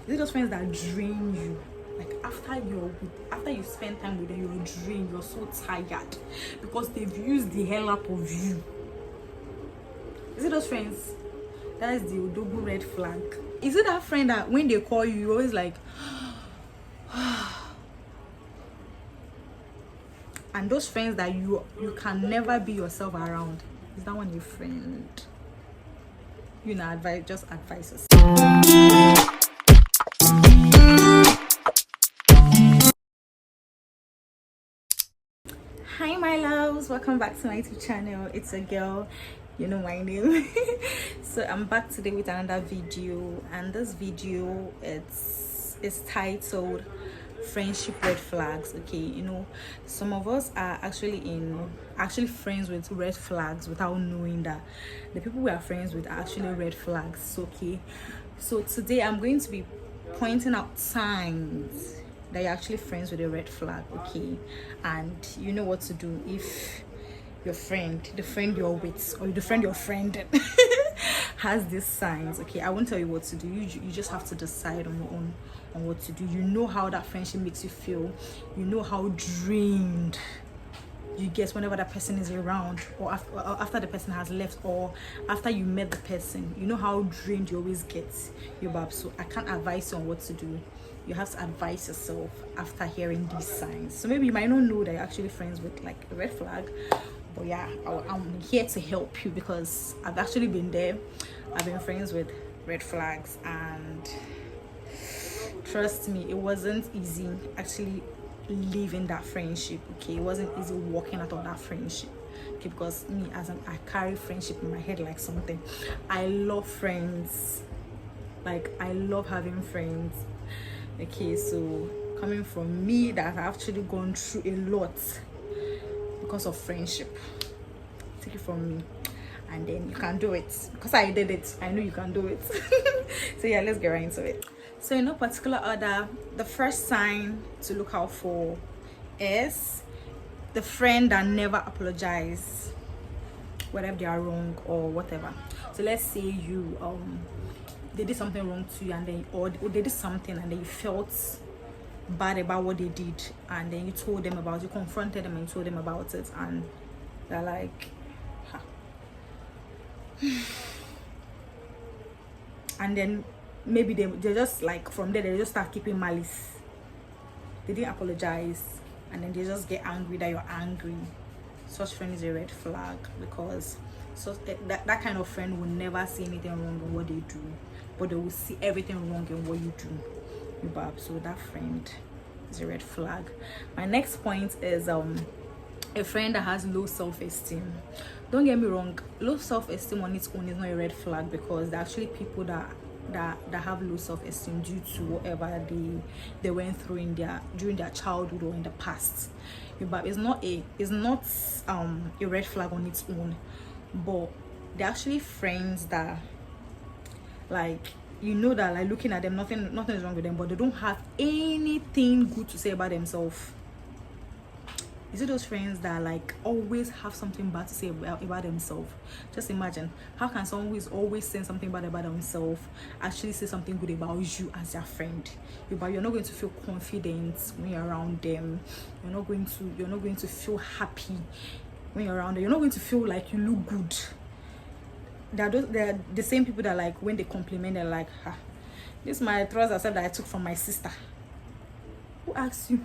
Is it those friends that drain you? Like after you spend time with them, you're drained, you're so tired because they've used the hell out of you. Is it those friends? That's the Odogu red flag. Is it that friend that when they call you, you're always like and those friends that you can never be yourself around? Is that one your friend? You know, just advise us. Hi my loves, welcome back to my YouTube channel. It's a girl, you know my name. So I'm back today with another video, and this video is titled friendship red flags. Okay, you know, some of us are actually friends with red flags without knowing that the people we are friends with are actually red flags. Okay, so today I'm going to be pointing out signs that you're actually friends with a red flag. Okay, and you know what to do if your friend, the friend you're with, or the friend your friend has these signs. Okay, I won't tell you what to do. You just have to decide on your own on what to do. You know how that friendship makes you feel. You know how drained you get whenever that person is around, or after the person has left, or after you met the person. You know how drained you always get, you bab. So I can't advise you on what to do. You have to advise yourself after hearing these signs. So maybe you might not know that you're actually friends with like a red flag, but yeah, I'm here to help you because I've actually been there. I've been friends with red flags, and trust me, it wasn't easy actually leaving that friendship. Okay, it wasn't easy walking out of that friendship. Okay, because me, I carry friendship in my head like something. I love friends, like I love having friends. Okay, so coming from me that I've actually gone through a lot because of friendship, take it from me, and then you can do it because I did it. I know you can do it. So yeah, let's get right into it. So in no particular order, the first sign to look out for is the friend that never apologize whenever they are wrong or whatever. So let's say you they did something wrong to you, and then or they did something and then you felt bad about what they did, and then you told them about, you confronted them and told them about it, and they're like, huh. And then maybe they just like from there they just start keeping malice. They didn't apologize, and then they just get angry that you're angry. Such friend is a red flag, because that kind of friend will never see anything wrong in what they do, but they will see everything wrong in what you do. So that friend is a red flag. My next point is a friend that has low self-esteem. Don't get me wrong, low self-esteem on its own is not a red flag, because there are actually people that have low self-esteem due to whatever they went through during their childhood or in the past. But it's not a red flag on its own, but they're actually friends that, like, you know that like looking at them, nothing is wrong with them, but they don't have anything good to say about themselves. Is it those friends that like always have something bad to say about themselves? Just imagine, how can someone who is always saying something bad about themselves actually say something good about you as their friend? But you're not going to feel confident when you're around them. You're not going to feel happy when you're around them. You're not going to feel like you look good. They're the same people that like when they compliment, they're like, this is my trouser set that I took from my sister. Who asked you?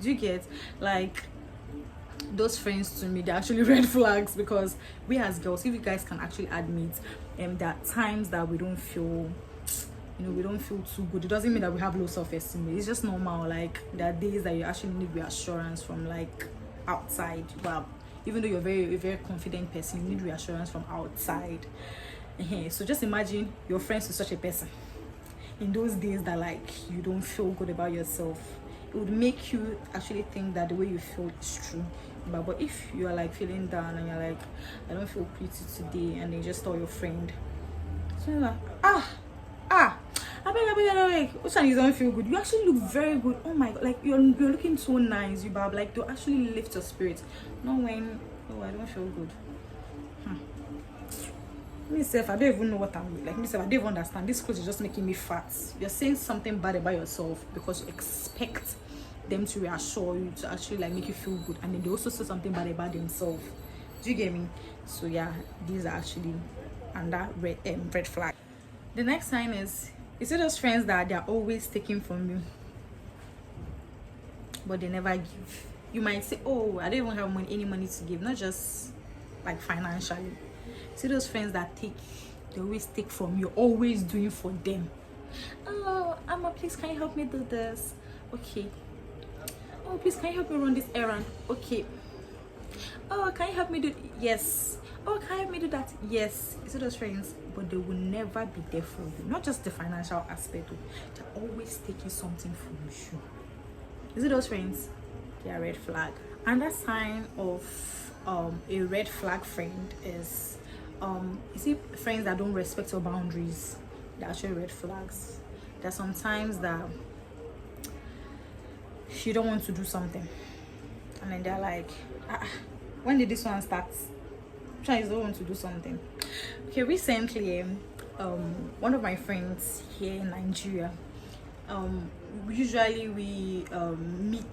Do you get? Like, those friends, to me, they're actually red flags, because we as girls, if you guys can actually admit there are times that we don't feel, we don't feel too good. It doesn't mean that we have low self-esteem. It's just normal. Like, there are days that you actually need reassurance from like outside. Well, even though you're a very confident person, you need reassurance from outside. So just imagine you're friends with such a person in those days that like you don't feel good about yourself. It would make you actually think that the way you feel is true. But if you are like feeling down and you're like, I don't feel pretty today, and then you just tell your friend, so you're like, I beg, which one you don't feel good? You actually look very good. Oh my god, like you're looking so nice, you bab. Like, they'll actually lift your spirit. Not when, oh, I don't feel good. Myself, I don't even know what I'm like. Myself, I don't even understand. This clothes is just making me fat. You're saying something bad about yourself because you expect them to reassure you, to actually like make you feel good, and then they also say something bad about themselves. Do you get me? So yeah, these are actually under red flag. The next sign is, you see those friends that they're always taking from you, but they never give. You might say, oh, I don't even have any money to give, not just like financially. See those friends that they always take from you, always doing for them. Oh, Amma, please, can you help me do this? Okay. Oh, please, can you help me run this errand? Okay. Oh, can you help me do? Yes. Oh, can you help me do that? Yes. You see those friends, but they will never be there for you. Not just the financial aspect, they're always taking something from you. You see those friends? They are red flag. Another sign of a red flag friend is you see friends that don't respect your boundaries. They're actually red flags. There's sometimes that you don't want to do something, and then they're like, when did this one start? Try don't want to do something. Okay, recently one of my friends here in Nigeria, usually we meet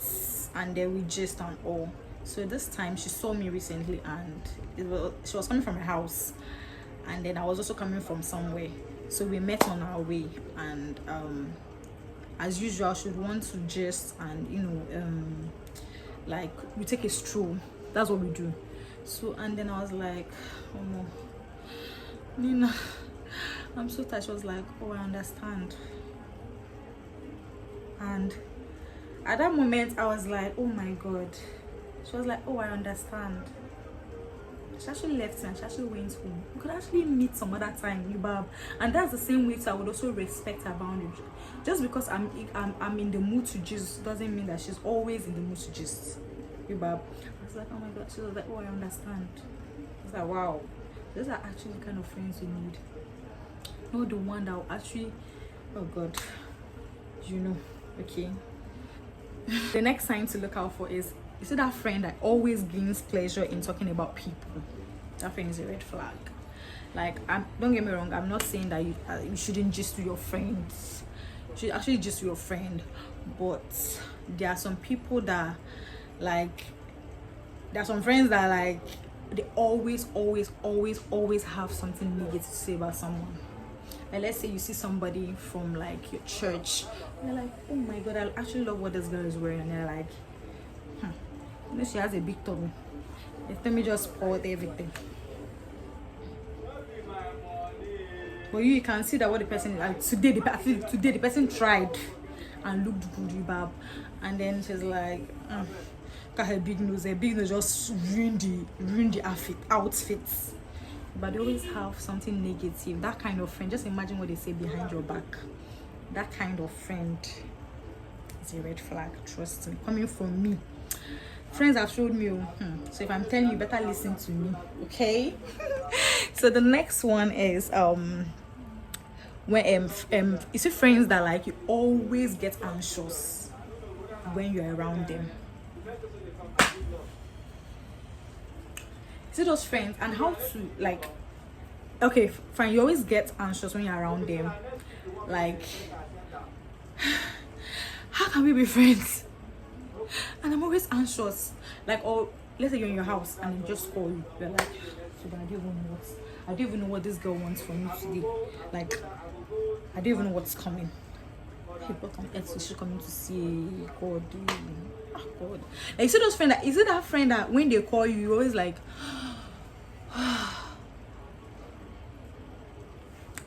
and then we gist and all. So this time she saw me recently, and she was coming from her house, and then I was also coming from somewhere. So we met on our way, and as usual, she would want to gist and like we take a stroll. That's what we do. So and then I was like, oh no, Nina, I'm so tired. She was like, oh, I understand. And at that moment I was like, oh my god. She was like, oh, I understand. She actually left me and she actually went home. We could actually meet some other time, Yubab. And that's the same way, so I would also respect her boundaries. Just because I'm in the mood to gist doesn't mean that she's always in the mood to gist. Yubab. I was like, oh my god. She was like, oh, I understand. I was like, wow, those are actually the kind of friends you need. Not the one that will actually, oh god, okay. The next sign to look out for is, you see that friend that always gains pleasure in talking about people. That friend is a red flag. Like, don't get me wrong, I'm not saying that you shouldn't gist to your friends. You should actually gist to your friend, but there are some people that like, there are some friends that like, they always have something negative to say about someone. Like, let's say you see somebody from like your church, and they're like, oh my god, I actually love what this girl is wearing, and they're like, she has a big tummy. Let me just pour everything. But you can see that what the person like today the person tried and looked good, Yubab, and then she's like, got her big nose just ruined the outfits. But they always have something negative. That kind of friend, just imagine what they say behind your back. That kind of friend is a red flag, trust me, coming from me. Friends have showed me. So if I'm telling you, better listen to me, okay? So the next one is when you see friends that like, you always get anxious when you're around them. See those friends and how to like, okay, fine, you always get anxious when you're around them. Like, how can we be friends? And I'm always anxious. Like, or let's say you're in your house and they just call you. You're like, I don't even know what this girl wants from me today. Like, I don't even know what's coming. Hey, what on earth is she coming to see? God, God. Like, you see those friends that, is it that friend that when they call you, you're always like,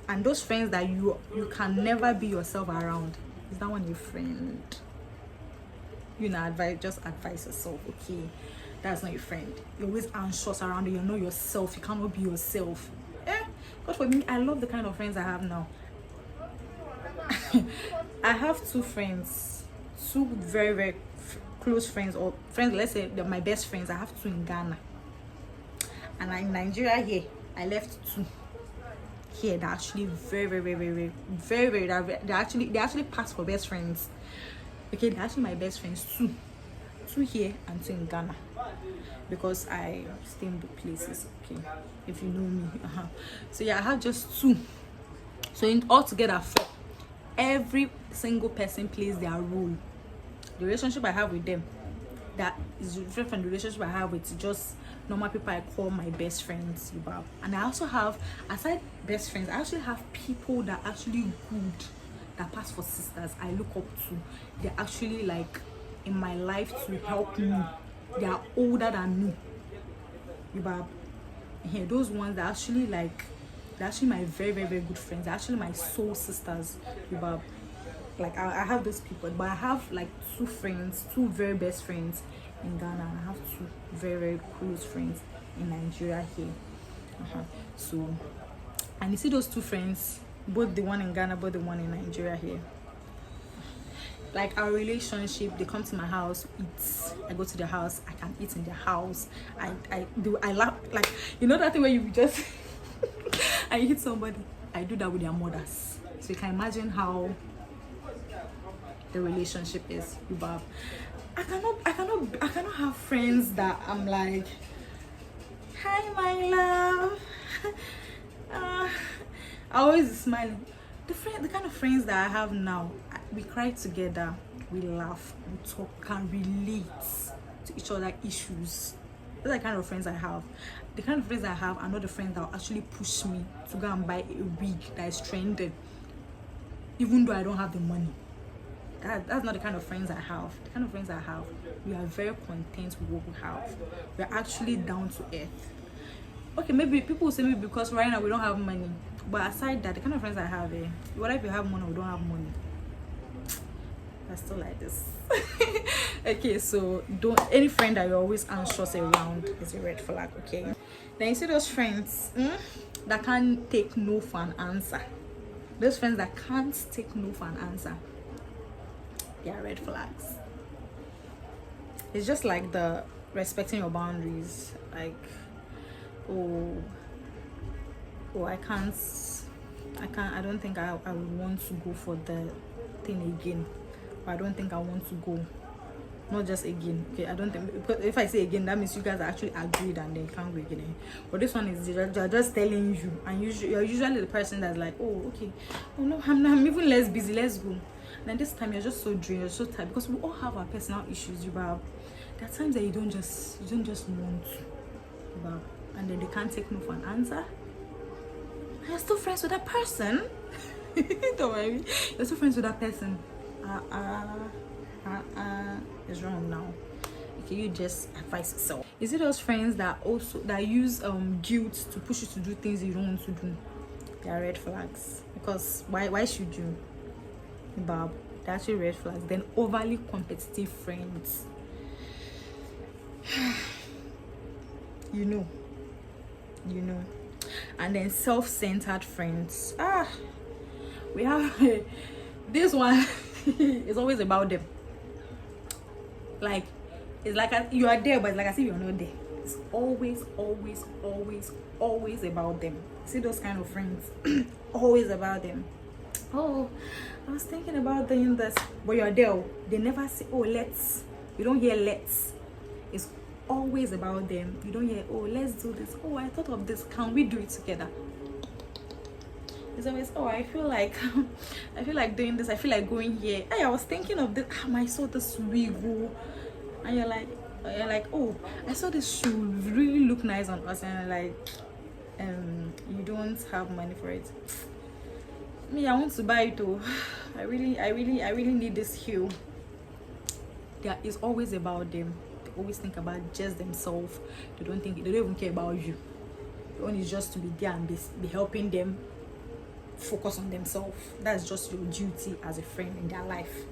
and those friends that you can never be yourself around, is that one your friend? Just advise yourself, okay? That's not your friend. You're always anxious around it. You know yourself. You cannot be yourself. But for me, I love the kind of friends I have now. I have two friends, two very, very close friends, or friends, let's say they're my best friends. I have two in Ghana. And in Nigeria here, I left two. Here, they're actually very, they actually pass for best friends. Okay, they're actually my best friends too. 2 here and 2 in Ghana, because I stay in both places. Okay, if you know me. So yeah, I have just 2. So in altogether 4. Every single person plays their role. The relationship I have with them, that is different from the relationship I have with just normal people I call my best friends. And I also have, aside best friends, I actually have people that are actually good, that pass for sisters, I look up to. They're actually like in my life to help me. They are older than me. Those ones that actually like, they're actually my very, very, very good friends. They're actually my soul sisters. Like I have those people, but I have like 2 friends, 2 very best friends in Ghana. I have 2 very, very close friends in Nigeria here. So, and you see those 2 friends, both the one in Ghana, both the one in Nigeria here. Like our relationship, they come to my house, eat. I go to their house, I can eat in their house. I laugh, like, you know that thing where you just I hit somebody. I do that with their mothers. So you can imagine how the relationship is. I cannot have friends that I'm like, hi my love. I always smiling. The kind of friends that I have now, we cry together, we laugh, we talk, can relate to each other issues. Those are the kind of friends I have. The kind of friends I have are not the friends that will actually push me to go and buy a wig that is trending, even though I don't have the money. That's not the kind of friends I have. The kind of friends I have, we are very content with what we have. We're actually down to earth. Okay, maybe people will say maybe because right now we don't have money, but aside that, the kind of friends I have, what if you have money or we don't have money? That's still like this. Okay, so any friend that you're always anxious around is a red flag. Okay, then you see those friends that can't take no for an answer. Those friends that can't take no for an answer, they are red flags. It's just like the respecting your boundaries. Like, oh, I don't think I would want to go for the thing again. Or I don't think I want to go. Not just again. Okay, I don't think, because if I say again, that means you guys are actually agreed and then can't go again. But this one is they're just telling you, and you're usually the person that's like, oh, okay, oh no, I'm even less busy, let's go. And then this time you're just so drained, you're so tired, because we all have our personal issues. There are times that you don't just want to, and then they can't take no for an answer. You're still friends with that person. Don't worry, you're still friends with that person. It's wrong now. Okay, you just advise yourself. Is it those friends that use guilt to push you to do things you don't want to do? They are red flags. Because why should you? They're actually red flags. Then overly competitive friends. you know. And then self-centered friends. We have this one. It's always about them. Like, it's like you are there, but it's like as if you're not there. It's always about them. See those kind of friends? Always about them. Oh, I was thinking about doing this, but you're there. They never say, oh, let's. You don't hear let's. It's always about them. You don't hear, oh, let's do this. Oh, I thought of this. Can we do it together? It's always, oh, I feel like doing this. I feel like going here. Hey, I was thinking of this. I saw this wig, and you're like, oh, I saw this shoe really look nice on us, and like, you don't have money for it. Me, I want to buy it too. I really need this heel. It's always about them. They always think about just themselves. They don't even care about you. The one is just to be there and be helping them focus on themselves. That's just your duty as a friend in their life.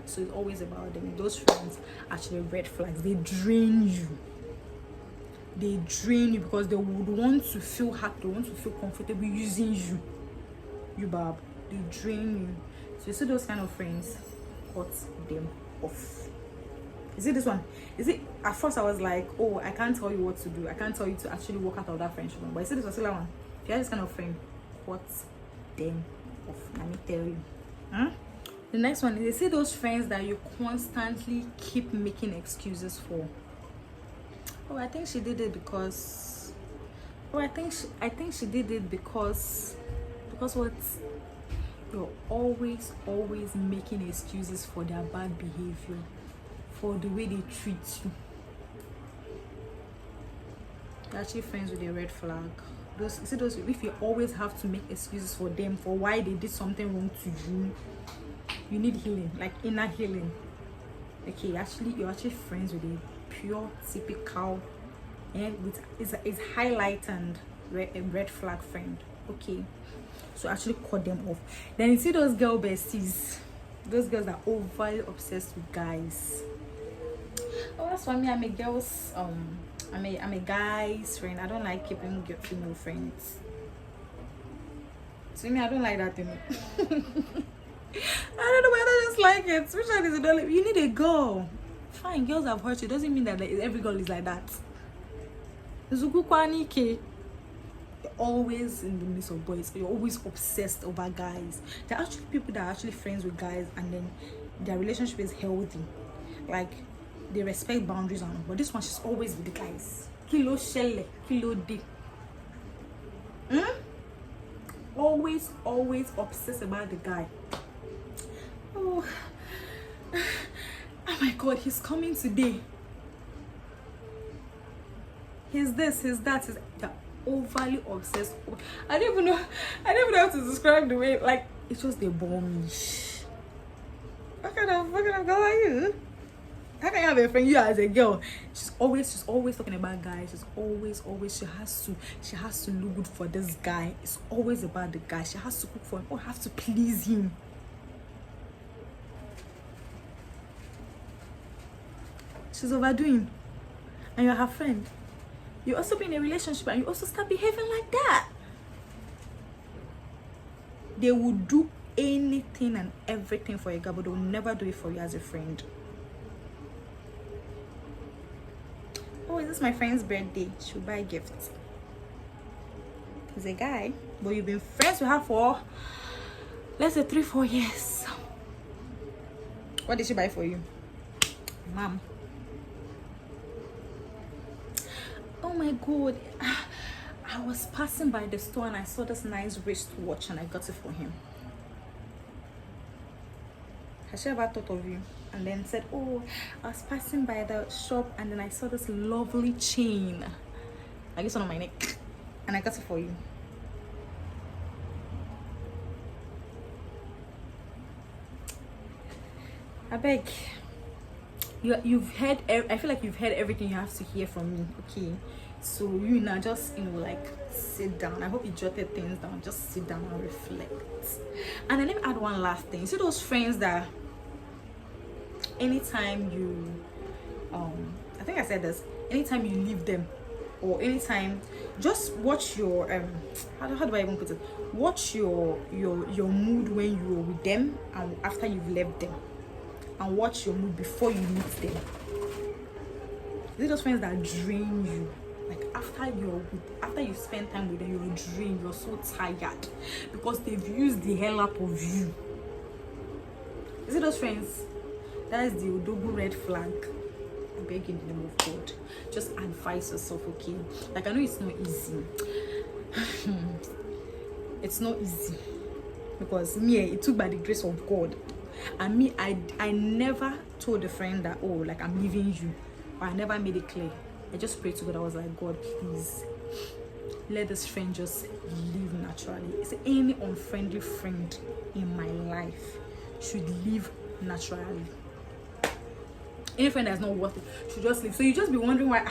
So it's always about them. Those friends actually red flags. They drain you. Because they would want to feel happy, they want to feel comfortable using you. They drain you. So you see those kind of friends, cut them off. You see this one? At first I was like, oh, I can't tell you what to do. I can't tell you to actually walk out of that friendship. But you see this particular one? If you have this kind of friend, cut them off. Let me tell you. The next one is, you see those friends that you constantly keep making excuses for. Oh, I think she did it because. Oh, I think she did it because what? You're always making excuses for their bad behavior, for the way they treat you. You're actually friends with a red flag. Those, you see those, if you always have to make excuses for them for why they did something wrong to you, you need healing, like inner healing. Okay, you're actually friends with a pure typical, and with is highlight and a red flag friend. Okay, so actually cut them off. Then you see those girl besties, those girls that are overly obsessed with guys. Oh, that's why me, I'm a girl's I'm a guy's friend. I don't like keeping female friends. So me, I don't like that thing. I don't know why I just like it. Which one is it? You need a girl. Fine, girls have hurt you. Doesn't mean that every girl is like that. You're always in the midst of boys. You're always obsessed over guys. There are actually people that are actually friends with guys, and then their relationship is healthy. Like, they respect boundaries on, but this one, she's always with the guys. Kilo shelle, kilo de. Always obsessed about the guy. Oh my God, he's coming today. He's this, he's that. They're overly obsessed. I don't even know how to describe the way. Like, it's just the bombish. What kind of girl are you? How can you have a friend, you as a girl? She's always talking about guys. She's always she has to look good for this guy. It's always about the guy. She has to cook for him or have to please him. She's overdoing. And you're her friend. You also be in a relationship and you also start behaving like that. They will do anything and everything for you, but they will never do it for you as a friend. Oh, is this my friend's birthday? She'll buy gifts. He's a guy, but you've been friends with her for, let's say, 3-4 years. What did she buy for you? Mom. Oh my God. I was passing by the store and I saw this nice wristwatch and I got it for him. Has she ever thought of you? And then said, oh, I was passing by the shop and then I saw this lovely chain, like this one on my neck, and I got it for you. I beg. You've heard. I feel like you've heard everything you have to hear from me. Okay, so you now just like sit down. I hope you jotted things down. Just sit down and reflect. And then let me add one last thing. You see those friends that anytime you I think I said this, anytime you leave them, or anytime, just watch your how do I even put it, watch your mood when you're with them and after you've left them, and watch your mood before you meet them. These are those friends that drain you. Like after you spend time with them, you're drained, you're so tired because they've used the hell out of you. You see those friends? That is the Odogu red flag. I beg in the name of God, just advise yourself, okay? Like, I know it's not easy. It's not easy because me, it took by the grace of God. And me, I never told a friend that, oh, like, I'm leaving you, or I never made it clear. I just prayed to God. I was like, God, please let this friend just live naturally. It's any unfriendly friend in my life should live naturally. Any friend that's not worth it should just leave. So you just be wondering why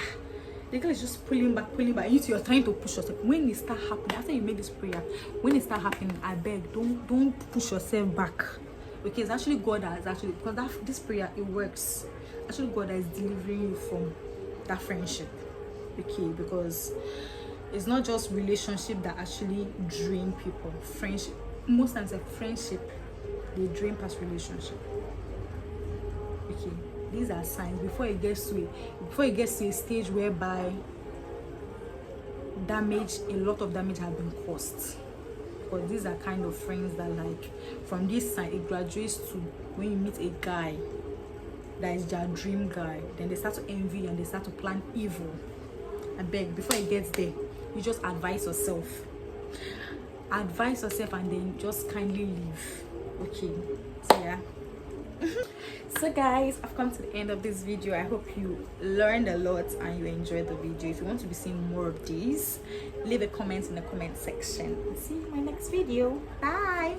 the girl is just pulling back. You're trying to push yourself. When it start happening, after you make this prayer, when it start happening, I beg, don't push yourself back. Okay, it's actually God that is actually, because this prayer, it works. Actually, God that is delivering you from that friendship. Okay, because it's not just relationship that actually drain people. Friendship, most times a friendship, they drain past relationship. Okay, these are signs before it gets to a stage whereby a lot of damage has been caused. but these are kind of friends that, like, from this side it graduates to when you meet a guy that is their dream guy, then they start to envy and they start to plan evil. I beg, before it gets there, you just advise yourself and then just kindly leave. Okay, so yeah. So guys, I've come to the end of this video. I hope you learned a lot and you enjoyed the video. If you want to be seeing more of these, leave a comment in the comment section. See you in my next video. Bye.